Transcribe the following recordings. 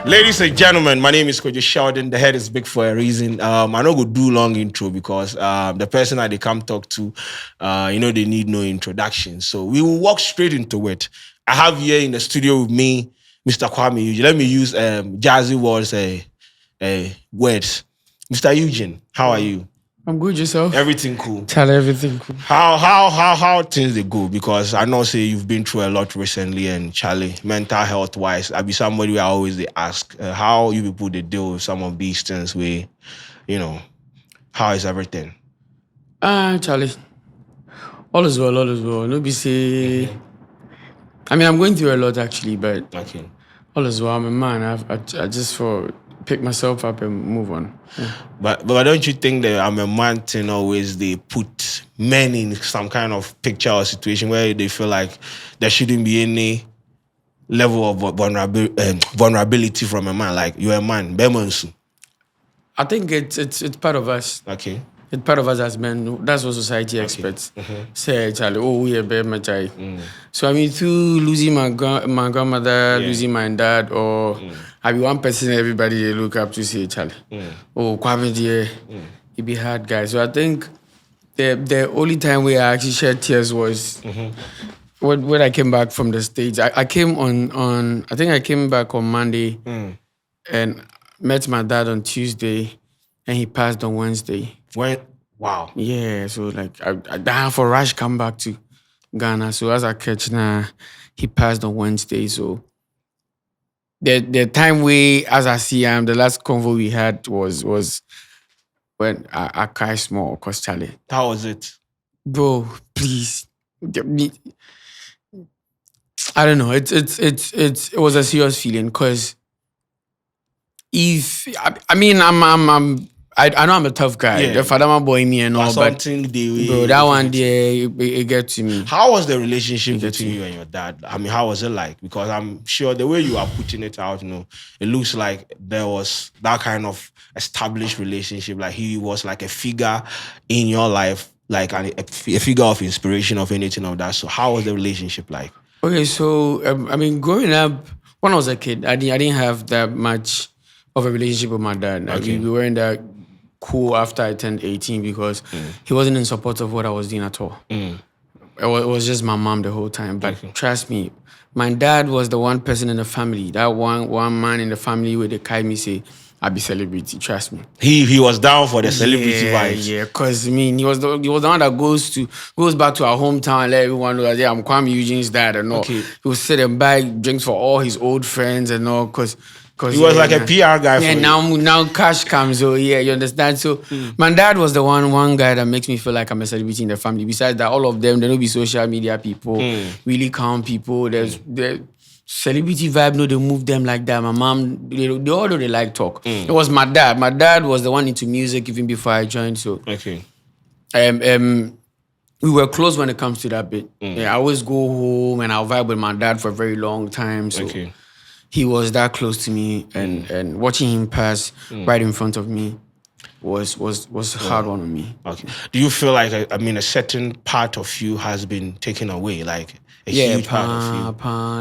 Ladies and gentlemen, my name is Sheldon. The head is big for a reason. I don't go do long intro because the person that they come talk to, they need no introduction. So we will walk straight into it. I have here in the studio with me, Mr. Kuami. Let me use jazzy words. Mr. Eugene, how are you? I'm good, yourself? Everything cool. Tell everything cool. How things they go? Because I know say you've been through a lot recently, and Charlie, mental health wise, I be somebody who I always they ask how you people they deal with some of these things. How is everything? Charlie, all is well. No be say. I mean, I'm going through a lot actually, but Okay. all is well. I'm a man. I just for pick myself up and move on. Yeah. But don't you think that I'm a man thing always they put men in some kind of picture or situation where they feel like there shouldn't be any level of vulnerability from a man? Like you're a man, Bemonsu. I think it's part of us. Okay. It's part of us as men. That's what society expects. Say, Charlie, we are better, child. So I mean, through losing my grandmother, losing my dad, or I be one person everybody they look up to, say, Charlie. Oh, Kwame, it be hard, guys. So I think the only time where I actually shed tears was when I came back from the States. I came I think I came back on Monday and met my dad on Tuesday, and he passed on Wednesday. When? Wow. Yeah, so like I down for rush come back to Ghana. So as I catch now, he passed on Wednesday. So the time as I see him, the last convo we had was when I cried small, cause Charlie. How was it? Bro, please. I don't know. It was a serious feeling, cause I know I'm a tough guy. Yeah. The father my boy me and all, but bro, that one day it get to me. How was the relationship between you and your dad? I mean, how was it like? Because I'm sure the way you are putting it out, it looks like there was that kind of established relationship. Like he was like a figure in your life, like a figure of inspiration of anything of that. So how was the relationship like? Okay, so I mean, growing up when I was a kid, I didn't have that much of a relationship with my dad. Okay. We weren't that cool after I turned 18 because he wasn't in support of what I was doing at all. It was just my mom the whole time. But trust me, my dad was the one person in the family, that one man in the family where they carry me say, I be celebrity. Trust me. He was down for the celebrity vibes. Yeah, because I mean he was the one that goes back to our hometown and let everyone know that I'm Kwame Eugene's dad and all. Okay. He would sit and buy drinks for all his old friends and all because he was like a PR guy. Yeah, now cash comes. So yeah, you understand. So my dad was the one guy that makes me feel like I'm a celebrity in the family. Besides that, all of them, they don't be social media people, really calm people. There's the celebrity vibe. No, they move them like that. My mom, they all know they like talk. It was my dad. My dad was the one into music even before I joined. So okay. We were close when it comes to that bit. Yeah, I always go home and I'll vibe with my dad for a very long time. So. Okay. He was that close to me, and watching him pass right in front of me was a hard one on me. Okay. Do you feel like a certain part of you has been taken away, like a huge part of you?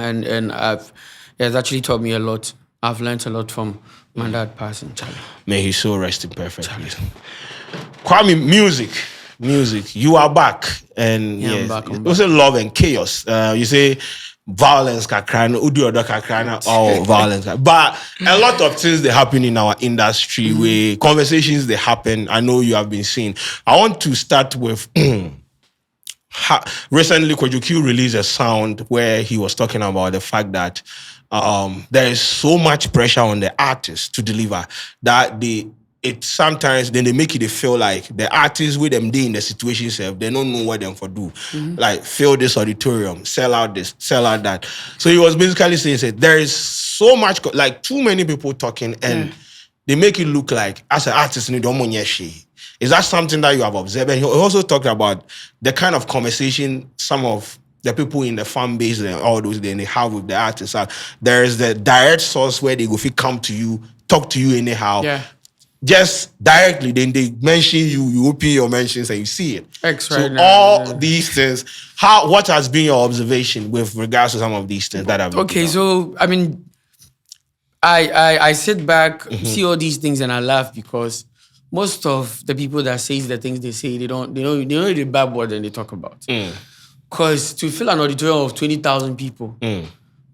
And it has actually taught me a lot. I've learned a lot from my dad passing, Charlie. May he so rest in perfect peace. Kwame, music. You are back, and I'm back. It was a love and chaos. You say. Violence, violence. But a lot of things they happen in our industry where conversations they happen. I know you have been seeing. I want to start with recently Kwadwo released a sound where he was talking about the fact that there is so much pressure on the artists to deliver that sometimes then they make it they feel like the artists with them in the situation self, they don't know what them for do. Like fill this auditorium, sell out this, sell out that. So he was basically saying there is so much like too many people talking and they make it look like as an artist you don't want. Is that something that you have observed? And he also talked about the kind of conversation some of the people in the fan base and all those they have with the artists. There is the direct source where they go come to you, talk to you anyhow. Yeah. Just directly, then they mention you open your mentions and you see it. These things, what has been your observation with regards to some of these things that have been so I mean, I sit back, see all these things, and I laugh because most of the people that say the things they say, they don't know the bad word and they talk about. Because to fill an auditorium of 20,000 people,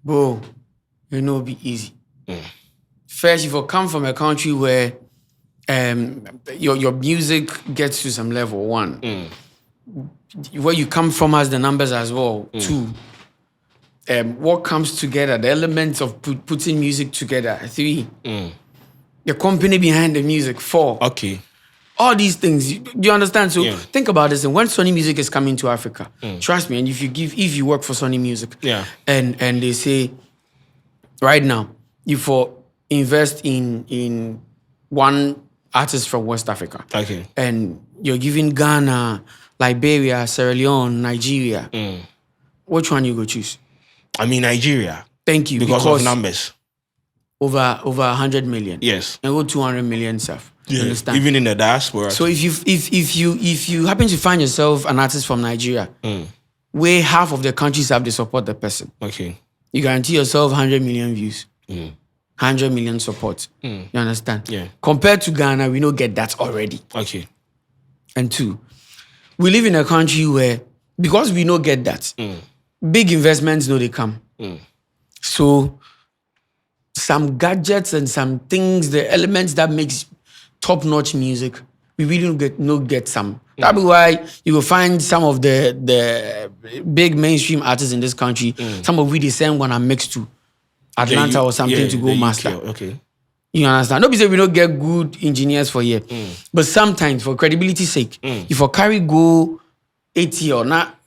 bro, it'll be easy. First, if you come from a country where your music gets to some level, one, where you come from has the numbers as well, two, what comes together, the elements of putting music together, three, the company behind the music, four. Okay. All these things, do you understand? So think about this. And when Sony Music is coming to Africa, trust me, and if you work for Sony Music, and they say, right now, you invest in one artist from West Africa, okay, and you're giving Ghana, Liberia, Sierra Leone, Nigeria, which one you go choose? I mean Nigeria. Thank you. Because of numbers. Over 100 million. Yes. And go 200 million stuff. Yeah. You understand? Even in the diaspora. So if you happen to find yourself an artist from Nigeria, where half of the countries have to support the person, okay, you guarantee yourself 100 million views, 100 million support. You understand? Yeah. Compared to Ghana, we don't get that already. Okay. And two, we live in a country where, because we don't get that, big investments they come. So some gadgets and some things, the elements that makes top-notch music, we really don't get some. That's why you will find some of the big mainstream artists in this country, some of which they send one and mix to Atlanta or something to go master. Okay. You understand? Don't be saying we don't get good engineers for here. But sometimes, for credibility's sake, if you carry go 80 or not,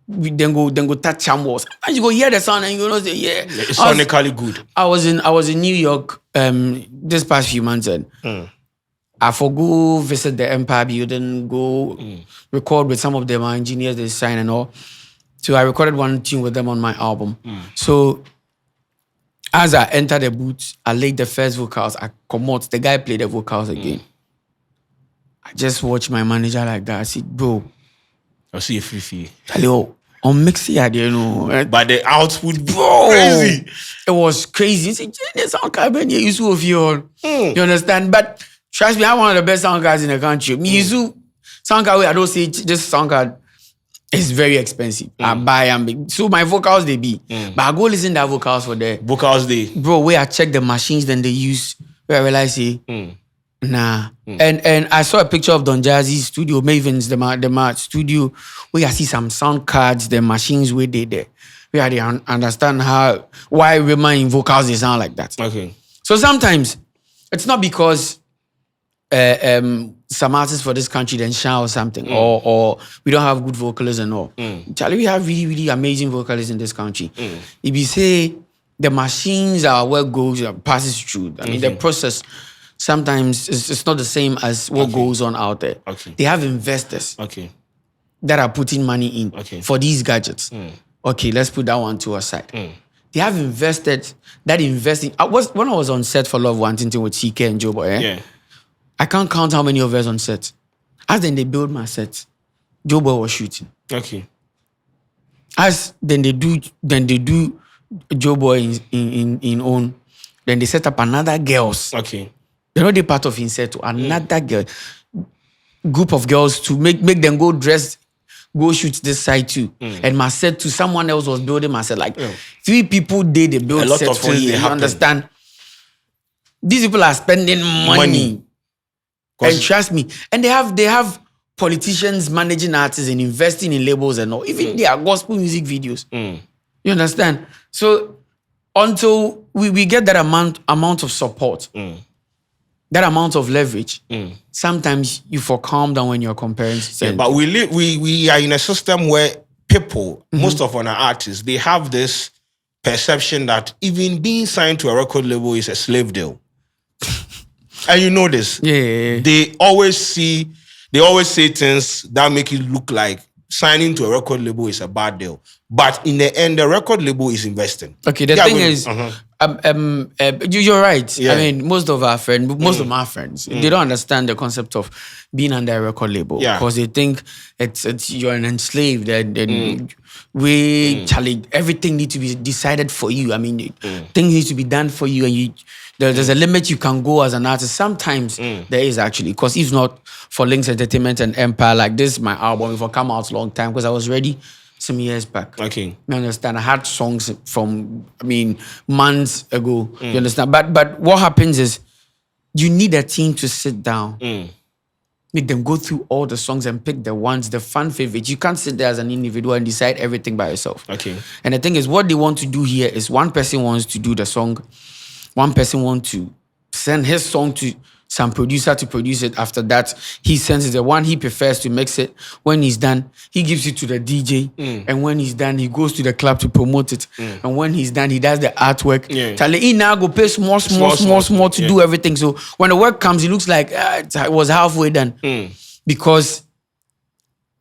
then go touch some walls. And you go hear the sound and you go say, yeah. It's sonically good. I was in New York this past few months and I go visit the Empire Building, go record with some of them, my engineers they sign and all. So I recorded one tune with them on my album. So as I enter the booth, I laid the first vocals, I come out, the guy played the vocals again. I just watched my manager like that. I said, bro, I'll see a free. Hello. On mixing, I don't know. But the output, bro, crazy. It was crazy. You see, the sound card when you you understand? But trust me, I'm one of the best sound cards in the country. Me, sound card, I don't say this sound card is very expensive. I buy and so my vocals they be. But I go listen to that vocals for the vocals they. Bro, where I check the machines then they use, where I realize nah. And I saw a picture of Don Jazzy's studio, Maven's, the studio, where I see some sound cards, the machines where they there. Where they understand why women in vocals they sound like that. Okay. So sometimes it's not because some artists for this country then shout or something, or we don't have good vocalists and all. Charlie, we have really, really amazing vocalists in this country. If you say the machines are what passes through, I mean the process. Sometimes it's not the same as what goes on out there. Okay. They have investors that are putting money in for these gadgets. Okay, let's put that one to a side. They have invested, that investing. When I was on set for Love Wanting to with CK and Joe Boy, I can't count how many of us on set. As then they build my set, Joe Boy was shooting. Okay. As then they do Joe Boy in own. Then they set up another girls. Okay. They're not a part of Inset to another girl, group of girls to make them go dress, go shoot this side too. And my set to someone else was building my set. Like 3 people did the build set for you. You understand? These people are spending money. And trust me. And they have politicians managing artists and investing in labels and all. Even their gospel music videos. You understand? So until we get that amount of support, that amount of leverage, sometimes you feel calm down when you're comparing. But we are in a system where people, most of our artists, they have this perception that even being signed to a record label is a slave deal. And you know this. Yeah. They always say things that make it look like signing to a record label is a bad deal. But in the end, the record label is investing. Okay, the thing is, You're right. Yeah. I mean, most of my friends, they don't understand the concept of being under a record label Yeah. because they think it's you're an enslaved and we challenge everything needs to be decided for you. I mean, things need to be done for you, and there's a limit you can go as an artist. Sometimes there is actually, because if not for Lynx Entertainment and Empire, like this, my album, if I come out long time, because I was ready some years back. Okay. You understand? I had songs from, months ago. You understand? But what happens is you need a team to sit down, make them go through all the songs and pick the fan favorites. You can't sit there as an individual and decide everything by yourself. Okay. And the thing is, what they want to do here is one person wants to do the song, one person wants to send his song to some producer to produce it. After that, he sends it the one he prefers to mix it. When he's done, he gives it to the DJ. And when he's done, he goes to the club to promote it. And when he's done, he does the artwork. Charlie, he now go pay small to do everything. So when the work comes, it looks like it was halfway done. Because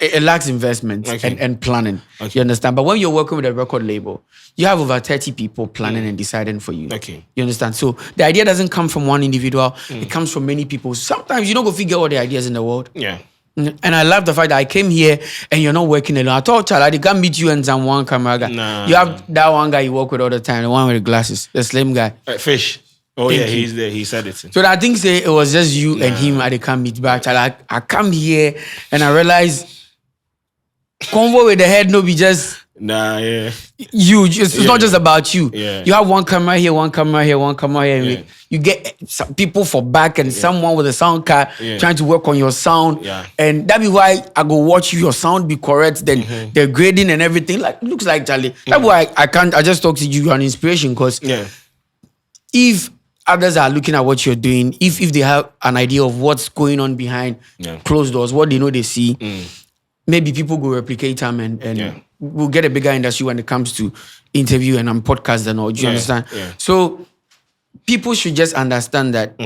it lacks investment and planning. You understand? But when you're working with a record label, you have over 30 people planning and deciding for you. You understand? So the idea doesn't come from one individual. It comes from many people. Sometimes you don't go figure all the ideas in the world. Yeah. And I love the fact that I came here and you're not working alone. I thought, Charlie, I can't meet you and someone camera guy. Nah. You have that one guy you work with all the time, the one with the glasses, the slim guy. Fish. Oh, Thank yeah, you. he's there. He said it. So I think it was just you and him at the camp meet back. Charlie, I come here and I realized convo with the head no be just you. It's not just about you. Yeah. You have one camera here, one camera here, one camera here. And you get some people for back and someone with a sound card trying to work on your sound. And that be why I go watch you, your sound be correct, then the grading and everything. Like looks like Charlie. That's why I just talk to you, you're an inspiration, because if others are looking at what you're doing, if they have an idea of what's going on behind closed doors, what they know they see. Maybe people go replicate them and we'll get a bigger industry when it comes to interview and podcast and all. Do you understand? So people should just understand that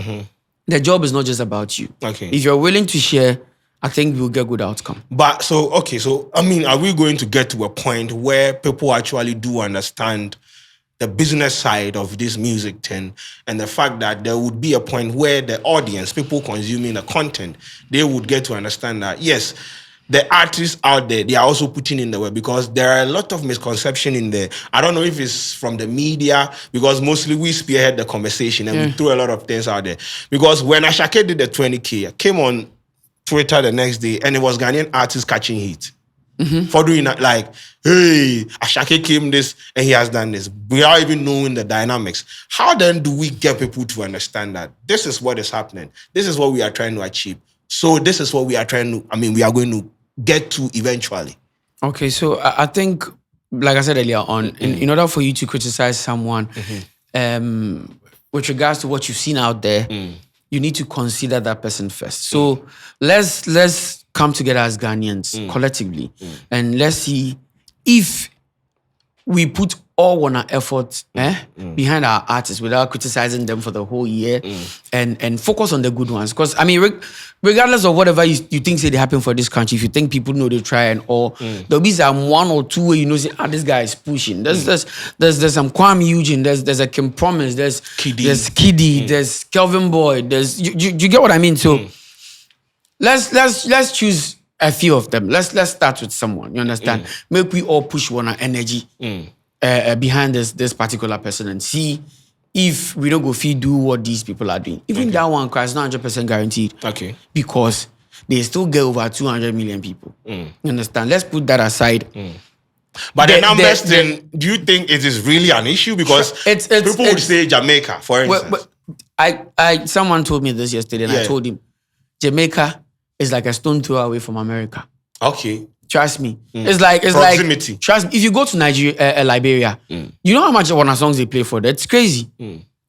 the job is not just about you. If you're willing to share, I think we'll get good outcome. But so I mean, are we going to get to a point where people actually do understand the business side of this music thing, and the fact that there would be a point where the audience, people consuming the content, they would get to understand that, yes, the artists out there, they are also putting in the work, because there are a lot of misconception in there. I don't know if it's from the media, because mostly we spearhead the conversation and we throw a lot of things out there. Because when Ashake did the 20K, I came on Twitter the next day and it was Ghanaian artists catching heat. For doing that, like, hey, Ashake came this and he has done this, without even knowing the dynamics. How then do we get people to understand that this is what is happening? This is what we are trying to achieve. So this is what we are trying to, we are going to get to eventually. Okay, so I think, like I said earlier on, in order for you to criticize someone, with regards to what you've seen out there, you need to consider that person first. So let's come together as Ghanaians collectively, and let's see if we put all on our efforts behind our artists without criticizing them for the whole year, and focus on the good ones. Because regardless of whatever you think say they happen for this country, if you think people know they try and all, there'll be some one or two where say, this guy is pushing. There's some Kuami Eugene, there's a Kim Promise, there's Kiddy, there's Kelvin Boy, there's you get what I mean? So let's choose a few of them. Let's start with someone. You understand? Make we all push one our energy behind this particular person and see if we don't go feed do what these people are doing. Even that one is not 100% guaranteed. Because they still get over 200 million people. You understand? Let's put that aside. But the numbers then, do you think it is really an issue? Because people would say Jamaica, for instance. Someone told me this yesterday, and I told him, Jamaica is like a stone throw away from America. Trust me. It's proximity. Like, trust me, if you go to Nigeria, Liberia, you know how much of our songs they play for? That's crazy.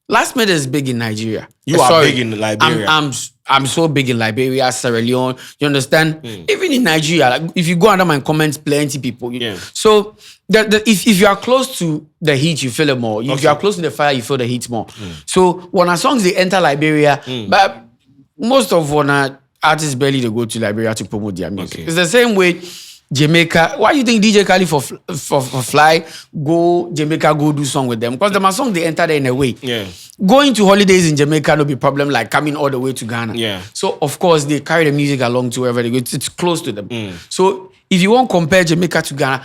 Last Minute is big in Nigeria. You are big in Liberia. I'm so big in Liberia, Sierra Leone. You understand? Even in Nigeria, like, if you go under my comments, plenty people. So if you are close to the heat, you feel it more. If you are close to the fire, you feel the heat more. So when our songs they enter Liberia, but most of our artists barely they go to Liberia to promote their music. It's the same way Jamaica. Why you think DJ Khaled for fly go Jamaica go do song with them? Because the song they enter there in a way. Yeah. Going to holidays in Jamaica no be problem like coming all the way to Ghana. Yeah. So of course they carry the music along to wherever they go. It's close to them. So if you want to compare Jamaica to Ghana,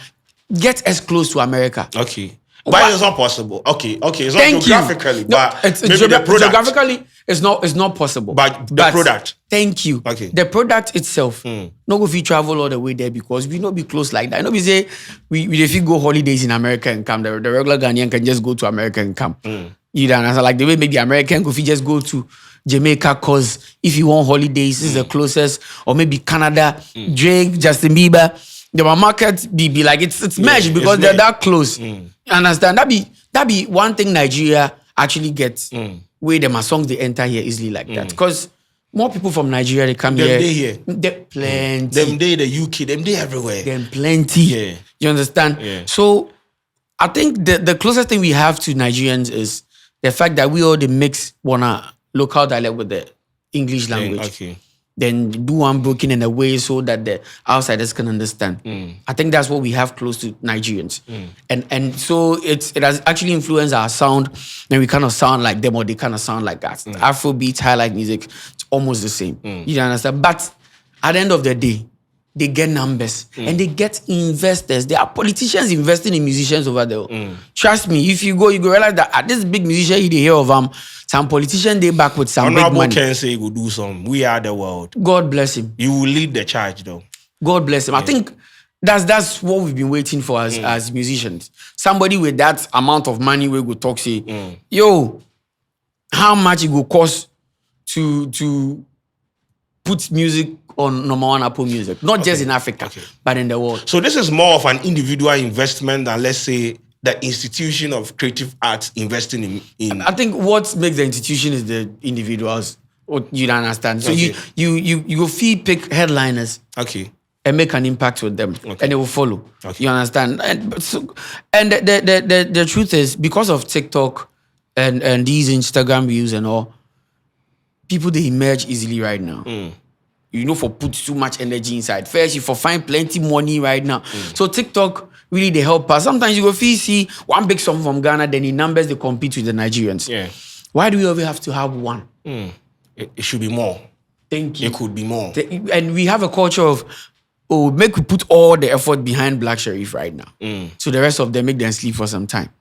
get as close to America. Okay. But it's not possible. Okay. It's not Thank geographically, you. but It's maybe the product. geographically, it's not possible. But the product. Thank you. Okay. The product itself. No go if you travel all the way there because we not be close like that. No be say we if you go holidays in America and come, the regular Ghanaian can just go to America and come. You don't understand? Like the way maybe American go if you just go to Jamaica cause if you want holidays, this is the closest, or maybe Canada, Drake, Justin Bieber. The market be like it's merged because they're that close. You understand? That be one thing Nigeria actually gets where them songs they enter here easily like that. Because more people from Nigeria they come here. They here. They plenty. Them they the UK, them they everywhere. Them plenty. Yeah. You understand? Yeah. So I think the closest thing we have to Nigerians is the fact that we all they mix one local dialect with the English language. Okay. Then do one broken in a way so that the outsiders can understand. I think that's what we have close to Nigerians. And so it has actually influenced our sound, and we kind of sound like them or they kind of sound like us. Afrobeat, highlight music, it's almost the same. You understand? But at the end of the day, they get numbers and they get investors. There are politicians investing in musicians over there. Trust me, if you go realize that at this big musician, they hear of some politician they back with some big money. Can say he will do some. We are the world. God bless him. You will lead the charge though. God bless him. I think that's what we've been waiting for as musicians. Somebody with that amount of money we go talk say, yo, how much it will cost to put music on number one Apple Music, not just in Africa, but in the world. So this is more of an individual investment than, let's say, the institution of creative arts investing in. I think what makes the institution is the individuals. You don't understand. So you go pick headliners. Okay. And make an impact with them, and they will follow. Okay. You understand? And the truth is, because of TikTok and these Instagram views and all, people they emerge easily right now. You know, for put too much energy inside. First, you for find plenty money right now. So TikTok really they help us. Sometimes you go see one big song from Ghana, then in numbers they compete with the Nigerians. Yeah. Why do we always have to have one? It should be more. Thank you. It could be more. And we have a culture of make we put all the effort behind Black Sherif right now. So the rest of them make them sleep for some time.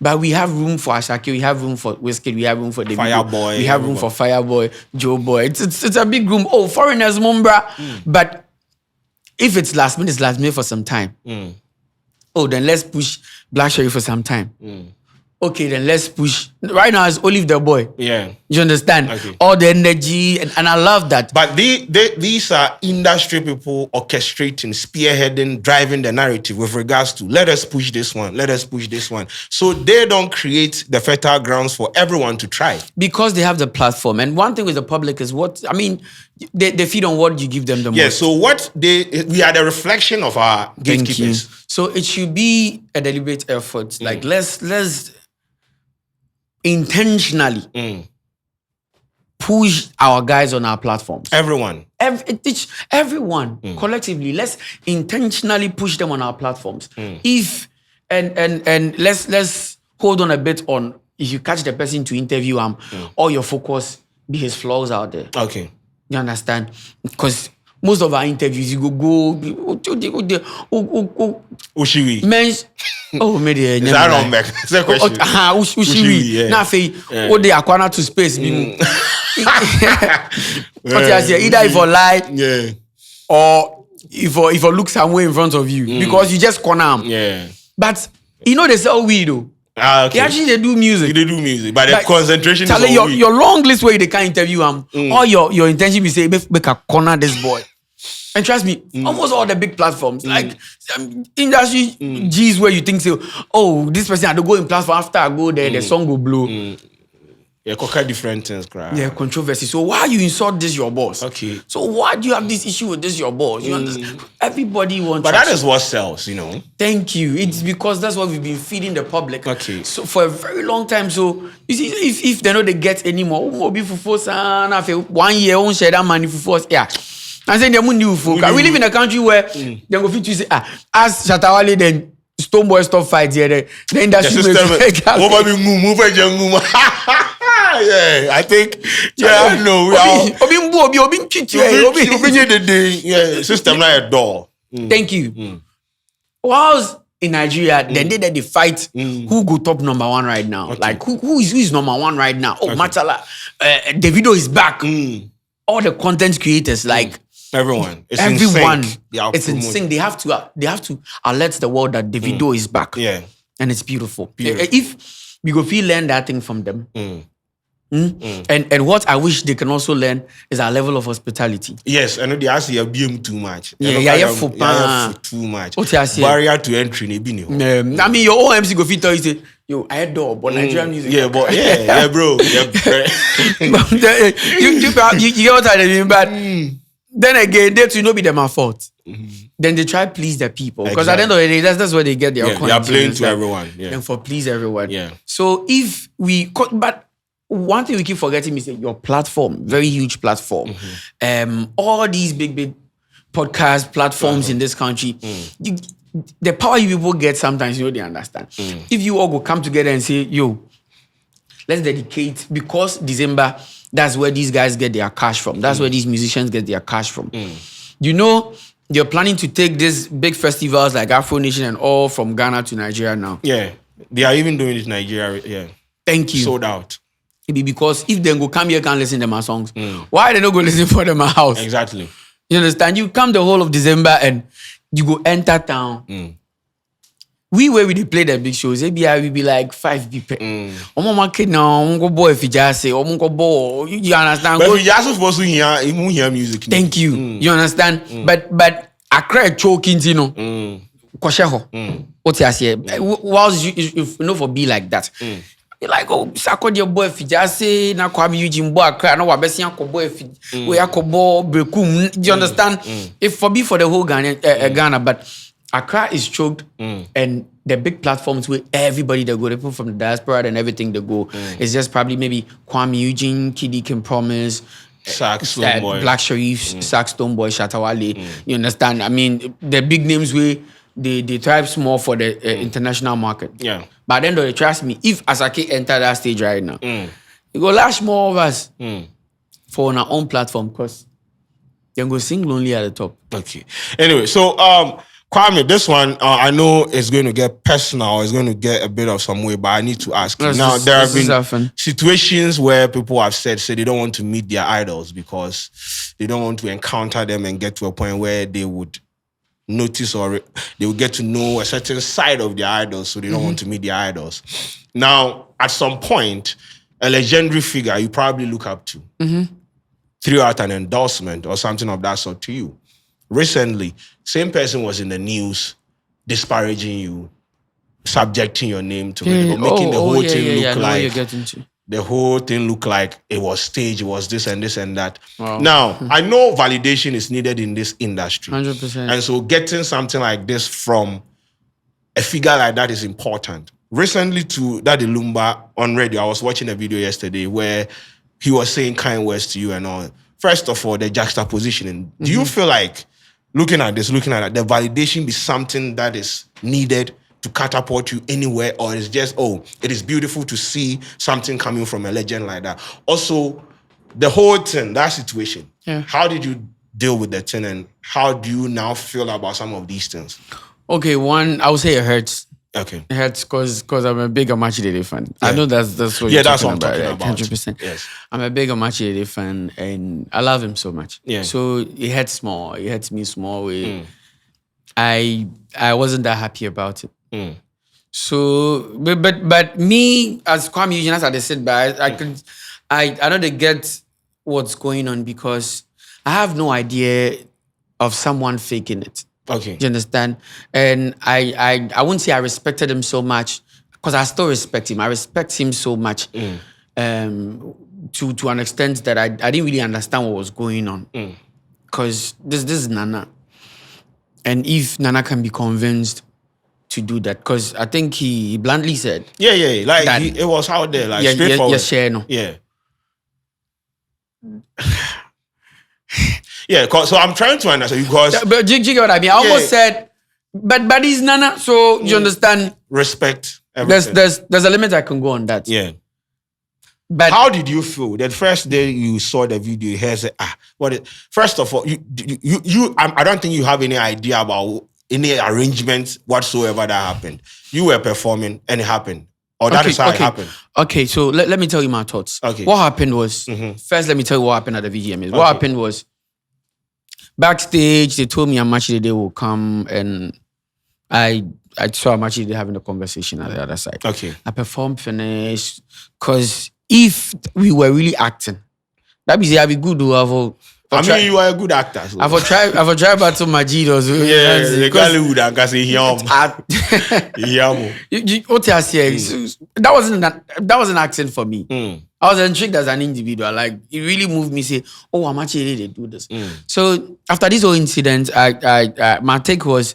But we have room for Ashake, we have room for Wizkid, we have room for David, Fireboy, we have room for Fireboy, Joe Boy. It's a big room. Oh, foreigners, mumbra. But if it's last minute for some time. Oh, then let's push Black Sherif for some time. Okay, then let's push. Right now, it's Olive the Boy. Yeah. You understand? Okay. All the energy, and I love that. But these are industry people orchestrating, spearheading, driving the narrative with regards to let us push this one, let us push this one. So they don't create the fertile grounds for everyone to try. Because they have the platform. And one thing with the public is they feed on what you give them the most. Yeah, so we are the reflection of our gatekeepers. So it should be a deliberate effort. Like let's intentionally push our guys on our platforms. Everyone. Everyone collectively. Let's intentionally push them on our platforms. If and let's hold on a bit on if you catch the person to interview him, all your focus be his flaws out there. Okay. You understand? Because most of our interviews, you go. Ushiwi. Men's. Oh, maybe. Is that wrong, Mac? Is that question? Ushiwi. Now, what they acquire to space. Either if you lie, or if you look somewhere in front of you, because you just corner them. Yeah. But you know they sell weed though. Okay. They do music. They do music, but the concentration is on your long list where they can't interview him. All your intention be say make a corner this boy. And trust me, almost all the big platforms, like industry G's where you think so, oh, this person had to go in platform after I go there, the song will blow. Yeah, coca different things, cry. Yeah, controversy. So why you insult this your boss? Okay. So why do you have this issue with this your boss? You understand? Everybody wants. But that is what sells, you know. Thank you. It's because that's what we've been feeding the public. Okay. So for a very long time. So you see, if they know they get anymore, be for 1 year, won't share that money for force. Yeah. I'm saying they're new folk. We live in a country where they go fit to say, as Shatawale then Stoneboy stop fight here. Then the industry yeah, I think. Yeah, I know. System like a door. Thank you. Whilst in Nigeria, then they fight who go top number one right now. Okay. Like who is number one right now? Oh, okay. Matala, Davido is back. All the content creators, like everyone, it's in sync. They have to alert the world that Davido is back. Yeah, and it's beautiful. If we go feel learn that thing from them. And what I wish they can also learn is our level of hospitality. Yes, I know they ask you BM too much. Yeah, too much. Barrier to entry. I mean, your own MC go fit tell you say, yo, I adore, but Nigerian music. Yeah, but bro. You get what I mean, but then again, they to not be them fault. Then they try to please the people because at the end of the day, that's where they get their coins. They are playing to everyone. Yeah, and for please everyone. Yeah. So if we, but one thing we keep forgetting is that your platform, very huge platform, all these big podcast platforms in this country, the power you people get sometimes, they understand. If you all go come together and say, yo, let's dedicate, because December, that's where these guys get their cash from. That's where these musicians get their cash from. You know, you're planning to take these big festivals like Afro Nation and all from Ghana to Nigeria now. Yeah, they are even doing it in Nigeria. Yeah. Thank you. Sold out. Maybe because if they go come here, can't listen to my songs. Why they not go listen for them my house? Exactly. You understand? You come the whole of December and you go enter town. We where we play the big shows, maybe I will be like 5 people. My kid now, go boy if you just say, go boy. You understand? But if you just supposed to hear music. Thank you. You understand? But I cry choking, you know. What you say? Whilst you know for be like that. You like, oh, sako your boy if you just say na Kuami Eugene boy cry no wabesi anko boy if we akobo brekum. Do you understand? If for be for the whole Ghana, but Accra is choked, and the big platforms where everybody they go, the people from the diaspora and everything they go. It's just probably maybe Kuami Eugene, Kiddy Can Promise, Sax Stoneboy, Black Sharif, Sax Stoneboy, Shatawale. You understand? I mean, the big names where they thrive small for the international market. Yeah. But then, though, trust me, if Asake enter that stage right now, it go lash more of us for on our own platform because they go sing lonely at the top. Okay. Anyway, so Kwame, this one I know is going to get personal. It's going to get a bit of some way, but I need to ask you. Now, there have been situations where people have said they don't want to meet their idols because they don't want to encounter them and get to a point where they would notice or they will get to know a certain side of their idols, so they don't want to meet their idols. Now, at some point, a legendary figure you probably look up to threw out an endorsement or something of that sort to you. Recently, same person was in the news disparaging you, subjecting your name to it, making the whole thing look like the whole thing look like it was staged, it was this and that. Wow. Now, I know validation is needed in this industry. 100%. And so getting something like this from a figure like that is important. Recently to Daddy Lumba on radio, I was watching a video yesterday where he was saying kind words to you and all. First of all, the juxtapositioning. Do you feel like looking at that, the validation be something that is needed to catapult you anywhere, or it's just, it is beautiful to see something coming from a legend like that? Also, the whole thing, that situation, how did you deal with the thing, and how do you now feel about some of these things? Okay, one, I would say it hurts. Okay. It hurts because I'm a big Amachidede fan. Yeah. I know that's what you're talking about. Yeah, that's what I'm talking about. 100%. Yes. I'm a big Amachidede fan, and I love him so much. Yeah. So it hurts small. It hurts me small way. I wasn't that happy about it. So, but me as Kuami Eugene, as I said, but I know they get what's going on because I have no idea of someone faking it. Okay. Do you understand? And I wouldn't say I respected him so much because I still respect him. I respect him so much to an extent that I didn't really understand what was going on. Because this is Nana. And if Nana can be convinced to do that, because I think he bluntly said, like that, it was out there, like straightforward. No. Yeah. Yeah, so I'm trying to understand because But do you get what I mean? I almost said, but he's Nana, so you understand. Respect everything. There's a limit I can go on that. Yeah. But how did you feel the first day you saw the video? You said, first of all, I don't think you have any idea about any arrangements whatsoever that happened. You were performing and it happened. Or that is how it happened. Okay, so let me tell you my thoughts. Okay. What happened was, first let me tell you what happened at the VGMAs. What happened was, backstage, they told me Amachi they will come, and I saw Amachi they having a conversation at the other side. Okay. I performed, finished, because if we were really acting, that means I'd be good to have you are a good actor. So. I've tried battle Majid or so. Yeah, the Hollywood and can say that wasn't acting for me. I was intrigued as an individual. Like it really moved me. Say, oh, I'm actually they do this. So after this whole incident, I my take was,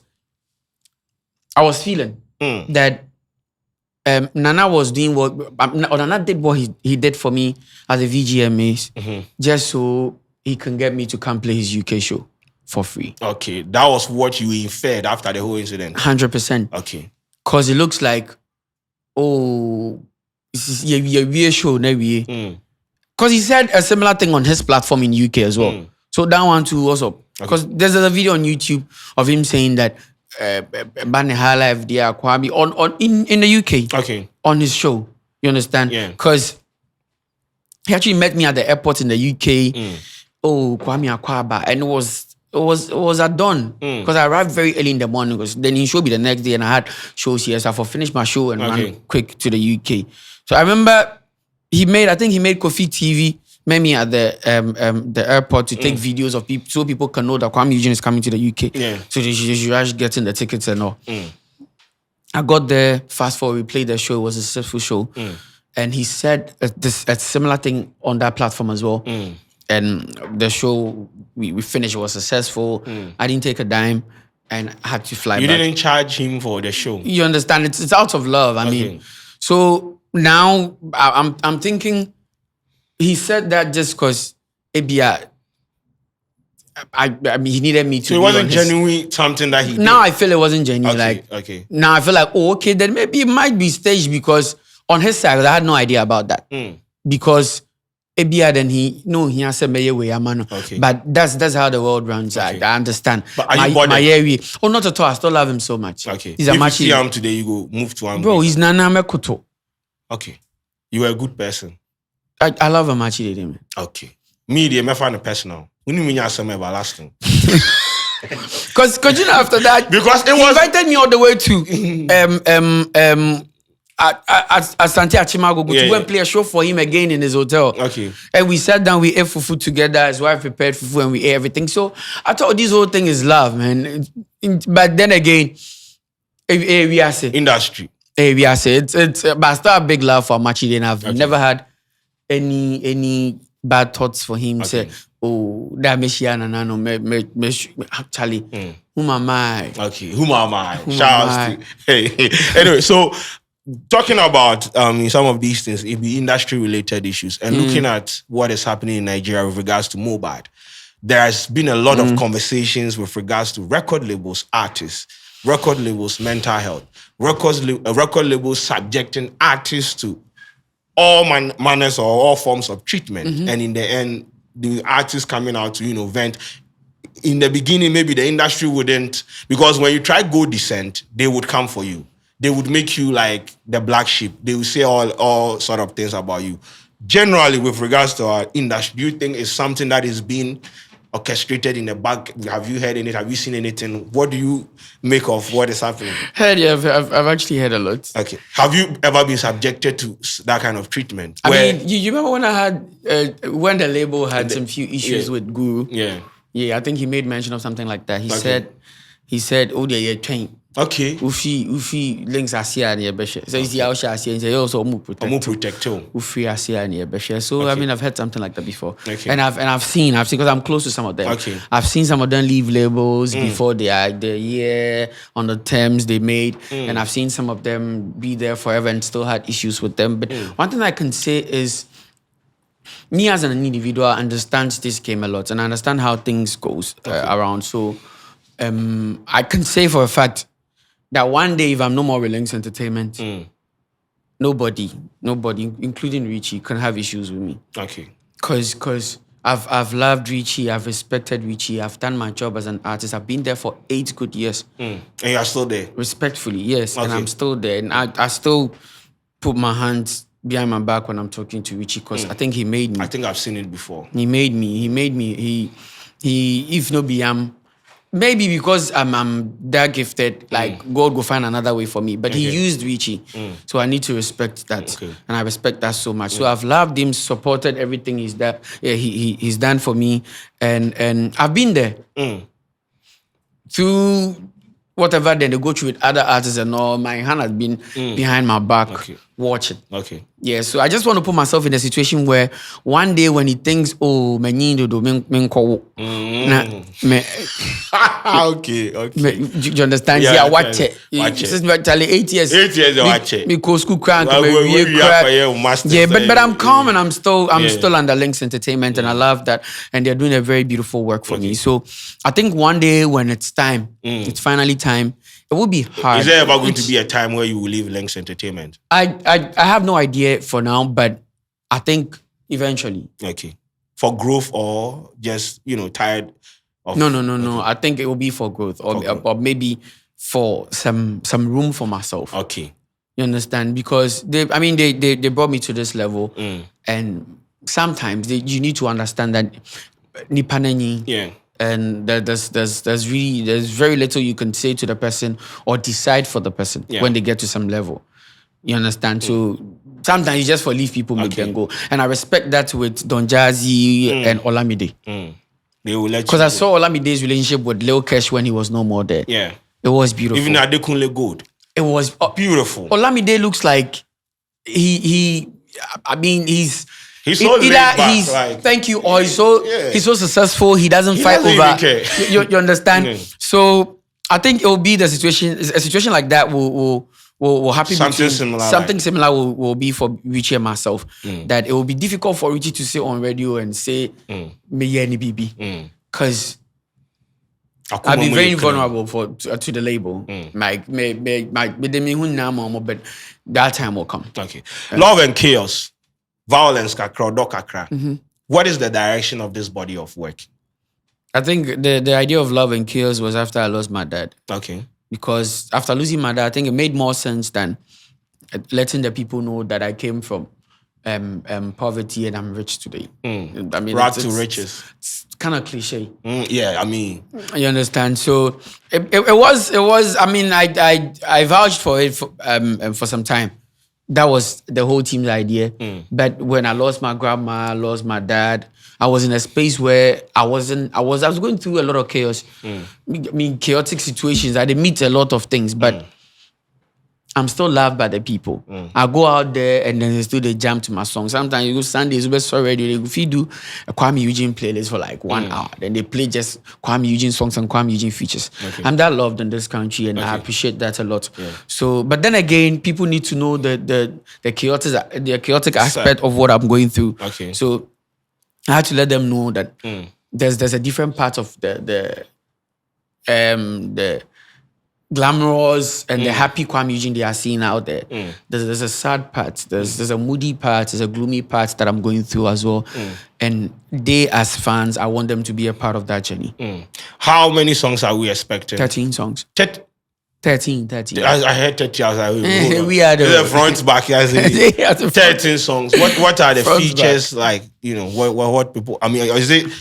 I was feeling that Nana was doing what, or Nana did what he did for me as a VGMA, just so he can get me to come play his UK show for free. Okay, that was what you inferred after the whole incident. 100%. Okay, because it looks like, oh, this is a show, maybe. Because he said a similar thing on his platform in UK as well. So that one too also, because there's a video on YouTube of him saying that Kuami in the UK. Okay. On his show. You understand? Yeah. Because he actually met me at the airport in the UK. Oh, Kuami Akwaba. And it was at dawn. Because I arrived very early in the morning. Because then he showed me the next day and I had shows here. So I finished my show and ran quick to the UK. So I remember he made Kofi TV, met me at the airport to take videos of people so people can know that Kuami Eugene is coming to the UK. Yeah. So they should rush getting the tickets and all. I got there, fast forward, we played the show, it was a successful show. And he said a similar thing on that platform as well. And the show, we finished, it was successful. I didn't take a dime and I had to fly back. You didn't charge him for the show? You understand, it's out of love, I mean. So now I'm thinking, he said that just because I mean, he needed me to. So it wasn't genuine something that he did? Now I feel it wasn't genuine. Now I feel like, oh, okay, then maybe it might be staged, because on his side, I had no idea about that. Because then he has a way. But that's how the world runs. I understand. But are you bothered? Oh, not at all. I still love him so much. Okay. He's a if match. you see him today, you go move to him. Bro, he's Nana Mekuto. Okay. You are a good person. I love him actually, man. Okay. Me, I find a personal. We need to some everlasting. Because after that, because he invited me all the way to Asante Achimago to go and play a show for him again in his hotel. Okay. And we sat down, we ate fufu together. His wife prepared fufu and we ate everything. So I thought this whole thing is love, man. But then again, we are saying industry. We are saying it's but I still have big love for Amachi. And I've never had any bad thoughts for him. Say, oh, that actually, whom am I? Okay, whom am I? Shout out to hey. Anyway, so talking about some of these things, it be industry related issues, and looking at what is happening in Nigeria with regards to Mobad, there has been a lot of conversations with regards to record labels, artists, record labels, mental health, record labels subjecting artists to all manners or all forms of treatment. And in the end, the artists coming out to, vent. In the beginning, maybe the industry wouldn't, because when you try go decent, they would come for you. They would make you like the black sheep. They will say all sort of things about you. Generally, with regards to our industry, do you think it's something that is being orchestrated in the back? Have you heard anything? Have you seen anything? What do you make of what is happening? I've actually heard a lot. Okay. Have you ever been subjected to that kind of treatment? I mean, you remember when I had, when the label had some few issues with Guru? Yeah. Yeah, I think he made mention of something like that. He said, oh, they're trained. Okay. Ufi links Asia near Beshe. So he's the Ausha Asia and say also protect. Ufi Asia near Beshe. So I mean, I've heard something like that before. Okay. And I've seen because I'm close to some of them. Okay. I've seen some of them leave labels before the year on the terms they made, and I've seen some of them be there forever and still had issues with them. But one thing I can say is, me as an individual, I understand this game a lot, and I understand how things goes around. So, I can say for a fact that one day, if I'm no more with Links Entertainment, nobody, including Richie, can have issues with me. Okay. Cause I've loved Richie, I've respected Richie, I've done my job as an artist. I've been there for 8 good years. And you're still there? Respectfully, yes. Okay. And I'm still there. And I still put my hands behind my back when I'm talking to Richie, because I think he made me. I think I've seen it before. He made me. He if no be maybe because I'm that gifted, like God will find another way for me. But he used Richie. So I need to respect that. Okay. And I respect that so much. So I've loved him, supported everything he's done for me. And I've been there. Through whatever then they go through with other artists and all, my hand has been behind my back watching. Okay. Yeah, so I just want to put myself in a situation where one day when he thinks, oh, okay. Do you understand? Yeah, watch it. Since actually 8 years. 8 years, watch it. Me go school crank. Yeah, but I'm calm and I'm still under Links Entertainment and I love that, and they're doing a very beautiful work for me. So I think one day when it's time, it's finally time. It will be hard. Is there ever going to be a time where you will leave Links Entertainment? I have no idea for now, but I think eventually. Okay. For growth or just, tired of... No. I think it will be for growth or maybe for some room for myself. Okay. You understand? Because they brought me to this level, and sometimes you need to understand that nipanani. Yeah. And there's very little you can say to the person or decide for the person when they get to some level. You understand? So sometimes you just leave people, make them go. And I respect that with Don Jazzy and Olamide. They will let you. Because I saw Olamide's relationship with Lil Kesh when he was no more there. Yeah. It was beautiful. Even Adekunle Gold. It was beautiful. Olamide looks like he's so laid back. Thank you. Or he's so successful. He doesn't fight over. You understand? So I think it will be a situation like that will happen. Something similar will be for Richie and myself. That it will be difficult for Richie to say on radio and say me any BB, because I'll be very vulnerable to the label. But that time will come. Okay. Love and chaos. Violence, kakra. What is the direction of this body of work? I think the idea of Love and Chaos was after I lost my dad. Okay. Because after losing my dad, I think it made more sense than letting the people know that I came from poverty and I'm rich today. Rag to riches. It's kind of cliche. Yeah, I mean. You understand? So it was. I vouched for it for some time. That was the whole team's idea. But when I lost my grandma, I lost my dad, I was in a space where I was going through a lot of chaos. Chaotic situations. I did meet a lot of things, but I'm still loved by the people. I go out there and then they jam to my song. Sometimes you go Sundays, we're so ready. If you do a Kuami Eugene playlist for like 1 hour, then they play just Kuami Eugene songs and Kuami Eugene features. Okay. I'm that loved in this country, and I appreciate that a lot. Yeah. So, but then again, people need to know the chaotic aspect of what I'm going through. Okay. So I had to let them know that there's a different part of the glamorous and the happy Kuami Eugene they are seeing out there. There's a sad part, there's a moody part, there's a gloomy part that I'm going through as well. And they, as fans, I want them to be a part of that journey. How many songs are we expecting? 13 songs. 13. I heard 30. I was like, we are the front back. 13 songs. What are the features back. Like? What people? I mean, is it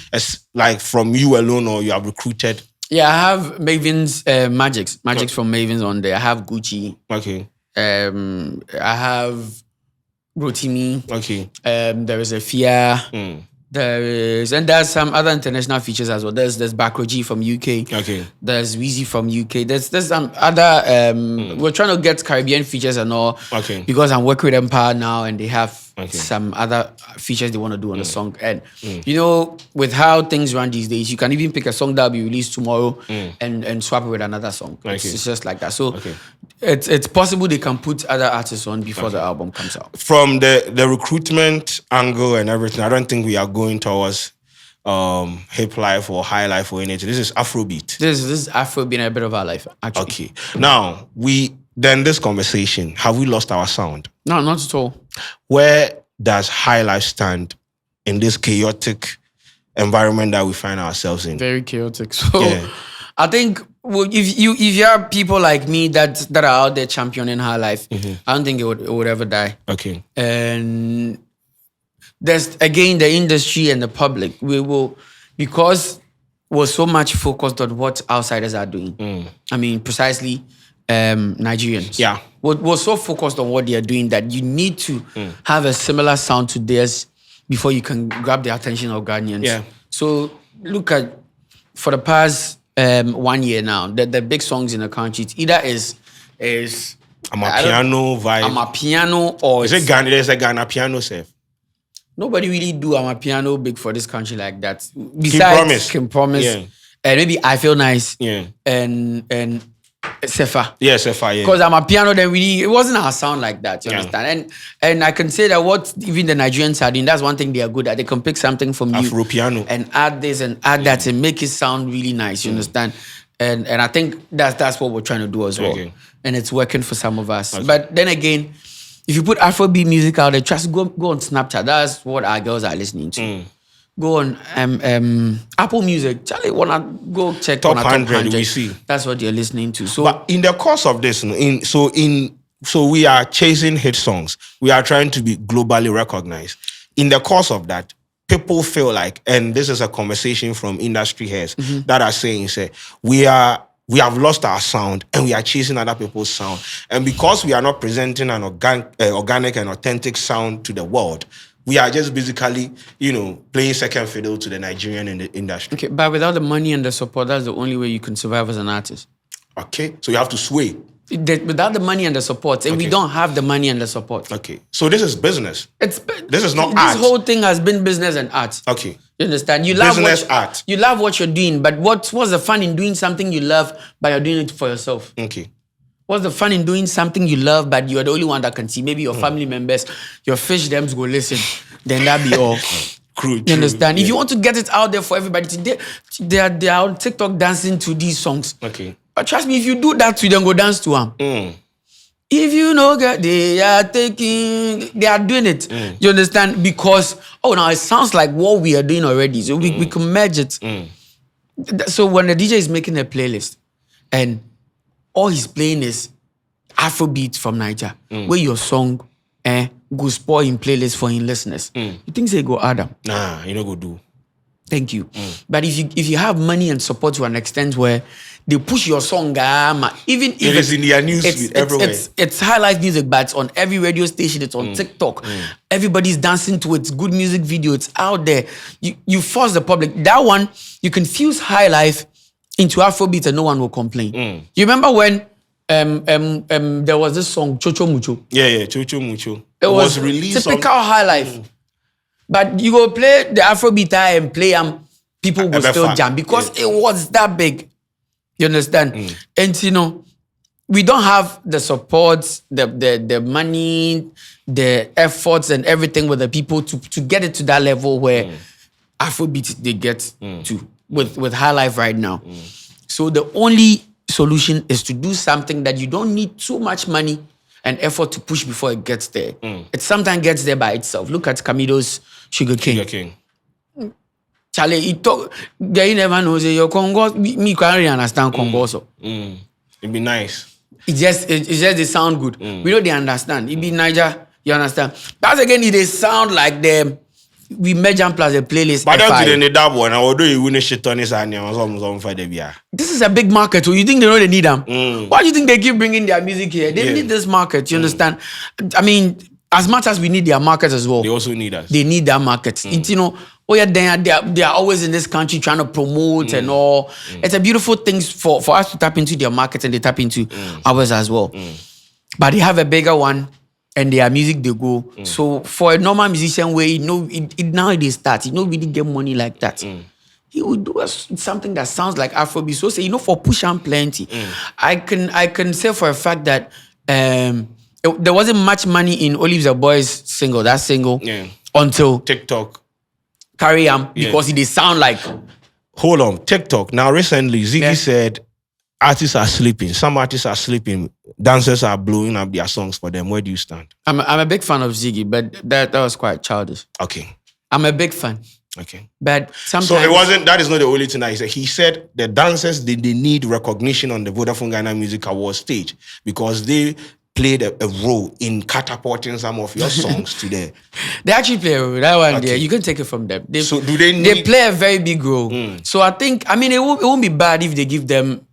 like from you alone, or you have recruited? Yeah, I have Maven's Magics from Maven's on there. I have Gucci. Okay. I have Rotimi. Okay. There is a Fia. There's some other international features as well. There's Bakroji from UK. Okay. There's Weezy from UK. There's some other. We're trying to get Caribbean features and all. Okay. Because I'm working with Empire now, and they have some other features they want to do on the song. And you know, with how things run these days, you can even pick a song that will be released tomorrow and swap it with another song. It's just like that. So it's possible they can put other artists on before the album comes out. From the recruitment angle and everything, I don't think we are going towards hip life or high life or anything. This is Afrobeat. This is Afrobeat and a bit of our life, actually. Okay. Now, this conversation, have we lost our sound? No, not at all. Where does high life stand in this chaotic environment that we find ourselves in? Very chaotic. So I think if you have people like me that are out there championing high life, I don't think it would ever die. Okay. And there's again the industry and the public. We will, because we're so much focused on what outsiders are doing. I mean, precisely Nigerians. Yeah. We're so focused on what they are doing that you need to have a similar sound to theirs before you can grab the attention of Ghanaians. Yeah. So look at, for the past 1 year now, the big songs in the country, it either is I'm a piano vibe. I'm a piano, or is it Ghana? There's a Ghana piano safe. Nobody really do I'm a piano big for this country like that. Besides Kim Promise, yeah. And maybe I Feel Nice, yeah, and Sefa. Yeah, Sefa, yeah. Because I'm a piano, then it wasn't our sound like that, you understand? And I can say that what even the Nigerians are doing, that's one thing they are good at. They can pick something from Afro you piano and add this and add that and make it sound really nice, you understand? And I think that's what we're trying to do as well. Okay. And it's working for some of us. Okay. But then again, if you put Afrobeat music out there, just go on Snapchat. That's what our girls are listening to. Go on Apple Music. Charlie, wanna go check top on 100, we see. That's what you're listening to. So, but in the course of this, so we are chasing hit songs. We are trying to be globally recognized. In the course of that, people feel like, and this is a conversation from industry heads that are saying, we have lost our sound and we are chasing other people's sound. And because we are not presenting an organic and authentic sound to the world, we are just basically, playing second fiddle to the Nigerian in the industry. Okay, but without the money and the support, that's the only way you can survive as an artist. Okay, so you have to sway. Without the money and the support, and we don't have the money and the support. Okay, so this is business. This is not art. This whole thing has been business and art. Okay. You understand? You love art. You love what you're doing, but what's the fun in doing something you love, but you're doing it for yourself? Okay. What's the fun in doing something you love, but you're the only one that can see? Maybe your family members, your fish dems go listen. Then that be all. True. You understand? Yeah. If you want to get it out there for everybody, they are on TikTok dancing to these songs. Okay. But trust me, if you do that to them, go dance to them. If you know, they are doing it. You understand? Because, now it sounds like what we are doing already. So we can merge it. So when the DJ is making a playlist and all he's playing is Afrobeat from Niger, where your song go spoil in playlist for his listeners, you think they go Adam? Nah, you know go do. Thank you. But if you have money and support to an extent where they push your song, even if it is in their news everywhere. It's high life music, but it's on every radio station. It's on TikTok. Everybody's dancing to it. Good music video. It's out there. You force the public. That one, you can fuse high life into Afrobeat and no one will complain. You remember when there was this song Chocho Mucho? Yeah, Chocho Mucho. It was released typical high life. But you go play the Afrobeat and play people will still jam because it was that big. You understand? And we don't have the support, the money, the efforts and everything with the people to get it to that level where Afrobeat they get to with high life right now. So the only solution is to do something that you don't need too much money and effort to push before it gets there. It sometimes gets there by itself. Look at Camido's Sugar King. Charlie, you never know. Your Congo, me can't really understand Congo. So it'd be nice. It's just they sound good. We know they understand. It be Niger, you understand. That's again, they sound like them. We merge and plus a playlist. But don't you need that one? I will do you win a shit on this and this is a big market. So you think they know they need them? Why do you think they keep bringing their music here? They need this market. You understand? I mean, as much as we need their market as well, they also need us. They need their markets. It's, they are always in this country trying to promote and all. It's a beautiful thing for us to tap into their market and they tap into ours as well. But they have a bigger one and their music they go. So for a normal musician where it nowadays starts, really get money like that. He would do something that sounds like Afrobeat. So say, for push and plenty. I can say for a fact that there wasn't much money in Olives the Boys single, until TikTok. Carry Am, because they sound like. Hold on, TikTok. Now recently, Ziggy said artists are sleeping. Some artists are sleeping. Dancers are blowing up their songs for them. Where do you stand? I'm a big fan of Ziggy, but that was quite childish. Okay. I'm a big fan. Okay. But sometimes... So that is not the only thing that he said. He said the dancers, they need recognition on the Vodafone Ghana Music Awards stage because they played a role in catapulting some of your songs to the... They actually play a role. That one there, you can take it from them. So do they need... They play a very big role. So I think, it won't be bad if they give them,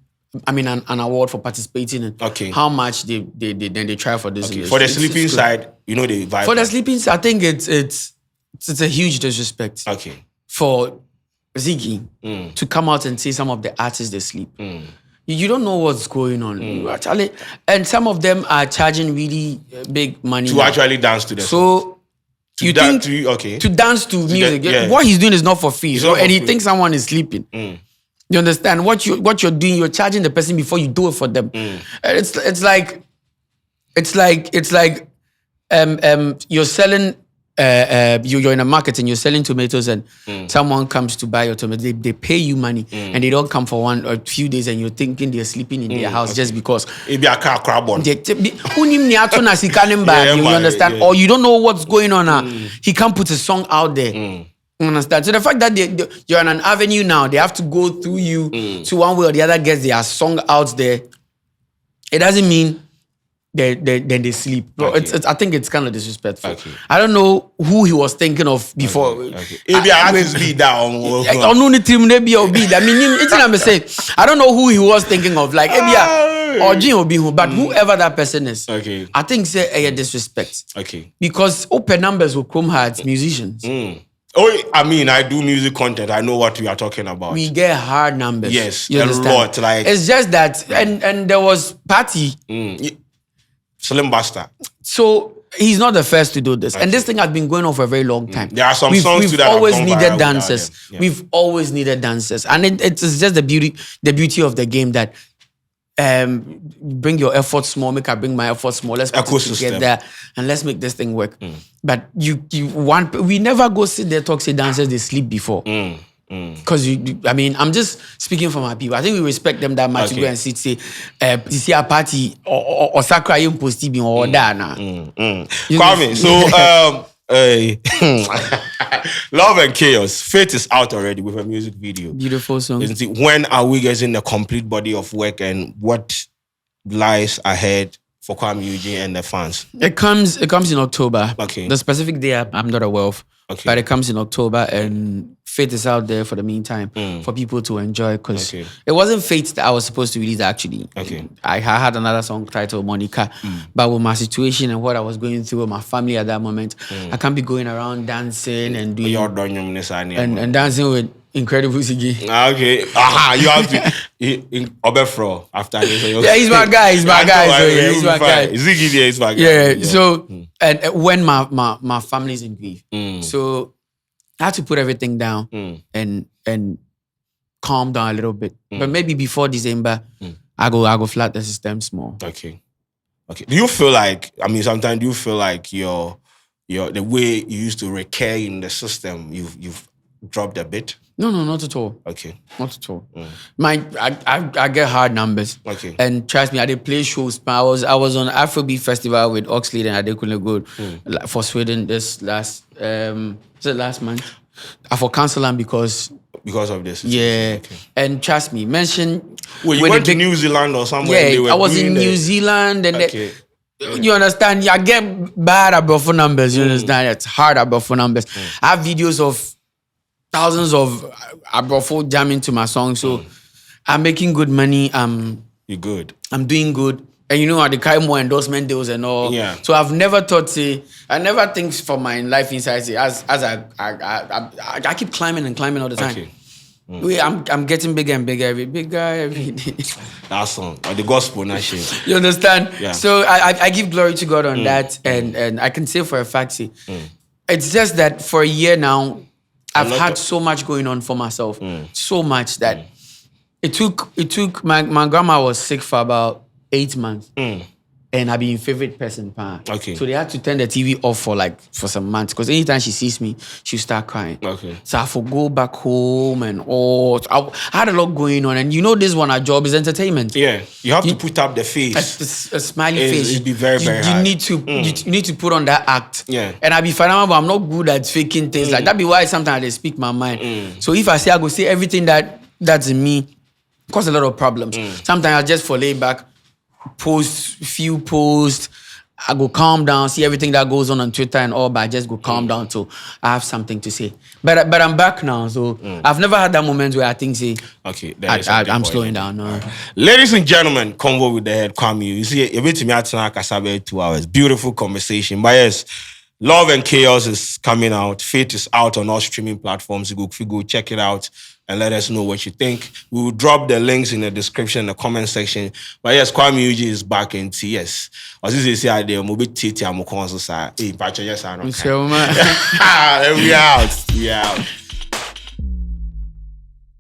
an award for participating in how much they try for this. Okay. For the sleeping side, they vibe. For the sleeping side, I think it's a huge disrespect. Okay. For Ziggy to come out and say some of the artists they sleep. You don't know what's going on. Actually, and some of them are charging really big money to actually dance to the So you think to dance to music. What he's doing is not for free. He thinks someone is sleeping. You understand? What you're doing, you're charging the person before you do it for them. It's like you're selling. You're in a market and you're selling tomatoes and someone comes to buy your tomatoes. They pay you money and they don't come for one or few days and you're thinking they're sleeping in their house just because. Maybe a car crab on. You understand? Or you don't know what's going on. He can't put a song out there. You understand? So the fact that you're on an avenue now, they have to go through you to one way or the other get their song out there. It doesn't mean then they sleep. I think it's kind of disrespectful. I don't know who he was thinking of before. Maybe I have to be down. I don't know who he was thinking of. Like or Eugene, but whoever that person is. I think say a disrespect. Because open numbers will come hard musicians. I do music content. I know what we are talking about. We get hard numbers. Yes, a lot. Like it's just that, and there was Party. Slim Basta. So he's not the first to do this. And this thing has been going on for a very long time. There are some songs we've to that always needed dancers. We've always needed dancers. And it's just the beauty of the game that bring your effort small, make I bring my effort small. Let's put it together and let's make this thing work. But we never go sit there talk say dancers they sleep before. Because I'm just speaking for my people. I think we respect them that much to go and sit say, you see a party or Sakra you post even or Dana. Kuami, so Love and Chaos. Fate is out already with a music video. Beautiful song. When are we getting the complete body of work and what lies ahead for Kuami, Eugene and the fans? It comes in October. Okay. The specific day I'm not aware of. But it comes in October and Fate is out there for the meantime for people to enjoy because it wasn't Fate that I was supposed to release actually. I had another song titled Monica, but with my situation and what I was going through with my family at that moment, I can't be going around dancing and doing and dancing with incredible Ziggy. You have to Obefro after this. Yeah, he's my guy. He's my guy. Ziggy there is my guy. Yeah. So and when my family's in grief, so I had to put everything down and calm down a little bit. But maybe before December, I go flat the system small. Okay. Do you feel like sometimes do you feel like your the way you used to recur in the system, you've dropped a bit? No, not at all. Okay. Not at all. I get hard numbers. And trust me, I did play shows. I was on Afrobeat Festival with Oxlade and Adekunle Gold for Sweden this last last month. I for cancel them because of this. Yeah. And trust me, mention you went to New Zealand or somewhere? Yeah, I was in New Zealand and you understand? I get bad about phone numbers. You understand? It's hard about phone numbers. I have videos of thousands of Abrofo jamming to my song. So I'm making good money. You're good. I'm doing good. And I carry more endorsement deals and all. Yeah. So I've never I never think for my life inside as I keep climbing and climbing all the time. I'm getting bigger and bigger every day. That song or the gospel, not shit. You understand? Yeah. So I give glory to God on that, and I can say for a fact, it's just that for a year now, I've had so much going on for myself, so much that it took my grandma was sick for about 8 months. And I be in favorite person. Okay. So they had to turn the TV off for some months. Because anytime she sees me, she'll start crying. Okay. So I have to go back home and all. I had a lot going on. And you know this one, our job is entertainment. Yeah. You have to put up the face. A smiley face. It'd be very, very hard. You need to you need to put on that act. Yeah. And I be fine, but I'm not good at faking things. Like that be why sometimes I speak my mind. So if I go say everything that's in me, cause a lot of problems. Sometimes I just for lay back, few posts, I go calm down, see everything that goes on Twitter and all, but I just go calm down so I have something to say. But I'm back now, so I've never had that moment where I think okay, I'm slowing down. No. Ladies and gentlemen, convo with the head Kuami. You see, a bit to me at 2 hours. Beautiful conversation. But yes, Love and Chaos is coming out. Fate is out on all streaming platforms. You go check it out and let us know what you think. We will drop the links in the description, the comment section. But yes, Kwame Eugene is back in TS. As you say, I did mobile TT. I'm a console side. Hey, patch yes, I don't. So We out.